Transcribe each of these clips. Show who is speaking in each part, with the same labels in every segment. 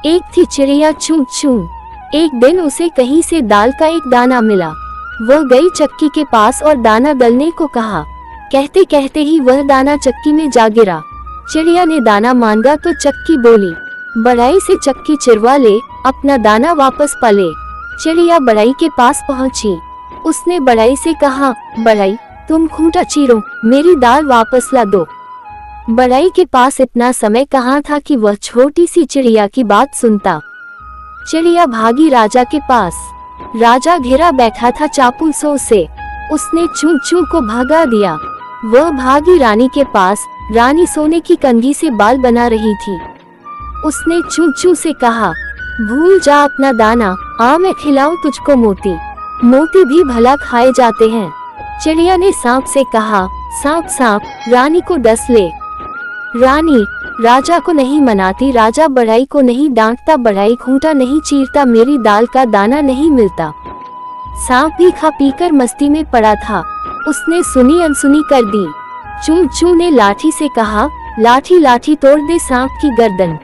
Speaker 1: एक थी चिड़िया चूं चूं। एक दिन उसे कहीं से दाल का एक दाना मिला। वह गई चक्की के पास और दाना गलने को कहा। कहते कहते ही वह दाना चक्की में जा गिरा। चिड़िया ने दाना मांगा तो चक्की बोली, बढ़ई से चक्की चिरवा ले, अपना दाना वापस पाले। चिड़िया बढ़ई के पास पहुंची। उसने बढ़ई से कहा, बढ़ई तुम खूंटा चीरो, मेरी दाल वापस ला दो। बढ़ई के पास इतना समय कहाँ था कि वह छोटी सी चिड़िया की बात सुनता। चिड़िया भागी राजा के पास। राजा घिरा बैठा था चापलूसों से। उसने चूं चूं को भगा दिया। वह भागी रानी के पास। रानी सोने की कंघी से बाल बना रही थी। उसने चूं चूं से कहा, भूल जा अपना दाना, आ मैं खिलाऊं तुझको मोती। मोती भी भला खाए जाते हैं। चिड़िया ने सांप से कहा, सांप सांप रानी को डस ले। रानी राजा को नहीं मनाती, राजा बढ़ई को नहीं डांटता, बढ़ई खूंटा नहीं चीरता, मेरी दाल का दाना नहीं मिलता। सांप भी खा पीकर मस्ती में पड़ा था। उसने सुनी अनसुनी कर दी। चूं चूं ने लाठी से कहा, लाठी लाठी तोड़ दे सांप की गर्दन।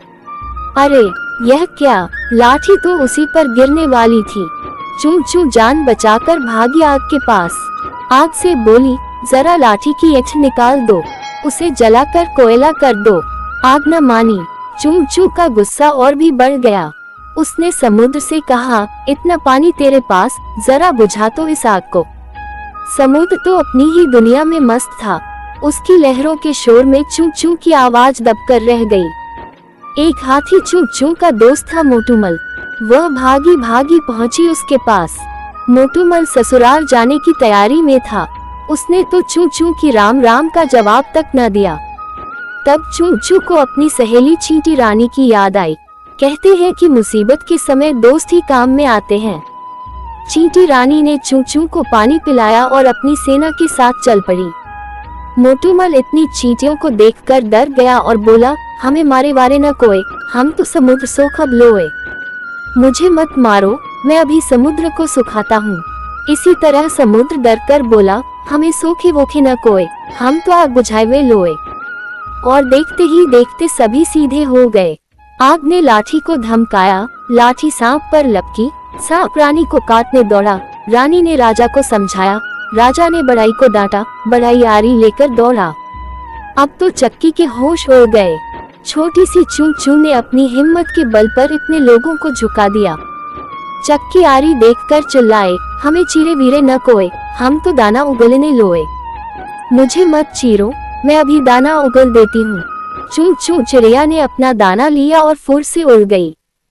Speaker 1: अरे यह क्या, लाठी तो उसी पर गिरने वाली थी। चूं चूं जान बचाकर भागी आग के पास। आग से बोली, जरा लाठी की ऐंठ निकाल दो, उसे जलाकर कोयला कर दो। आग न मानी। चूं चूं का गुस्सा और भी बढ़ गया। उसने समुद्र से कहा, इतना पानी तेरे पास, जरा बुझा तो इस आग को। समुद्र तो अपनी ही दुनिया में मस्त था। उसकी लहरों के शोर में चूं चूं की आवाज दबकर रह गई। एक हाथी चूं चूं का दोस्त था मोटूमल। वह भागी भागी पहुंची उसके पास। मोटूमल ससुराल जाने की तैयारी में था। उसने तो चूं चूं की राम राम का जवाब तक न दिया। तब चूं चूं को अपनी सहेली चींटी रानी की याद आई। कहते हैं कि मुसीबत के समय दोस्त ही काम में आते हैं। चींटी रानी ने चूं चूं को पानी पिलाया और अपनी सेना के साथ चल पड़ी। मोटूमल इतनी चींटियों को देखकर डर गया और बोला, हमें मारे वारे न कोई, हम तो समुद्र सोखब लोए। मुझे मत मारो, मैं अभी समुद्र को सुखाता हूँ। इसी तरह समुद्र डरकर बोला, हमें सोखे वोखे न कोई, हम तो आग बुझाए लोए। और देखते ही देखते सभी सीधे हो गए। आग ने लाठी को धमकाया, लाठी सांप पर लपकी। सांप रानी को काटने दौड़ा। रानी ने राजा को समझाया। राजा ने बढ़ई को डांटा। बढ़ई आरी लेकर दौड़ा। अब तो चक्की के होश उड़ गए। छोटी सी चूं चूं ने अपनी हिम्मत के बल पर इतने लोगों को झुका दिया। चक्की आरी देखकर चिल्लाए, हमें चीरे वीरे न कोई, हम तो दाना उगलने लोए। मुझे मत चीरो, मैं अभी दाना उगल देती हूँ। चूं चूं चिड़िया ने अपना दाना लिया और फुर से उड़ गई।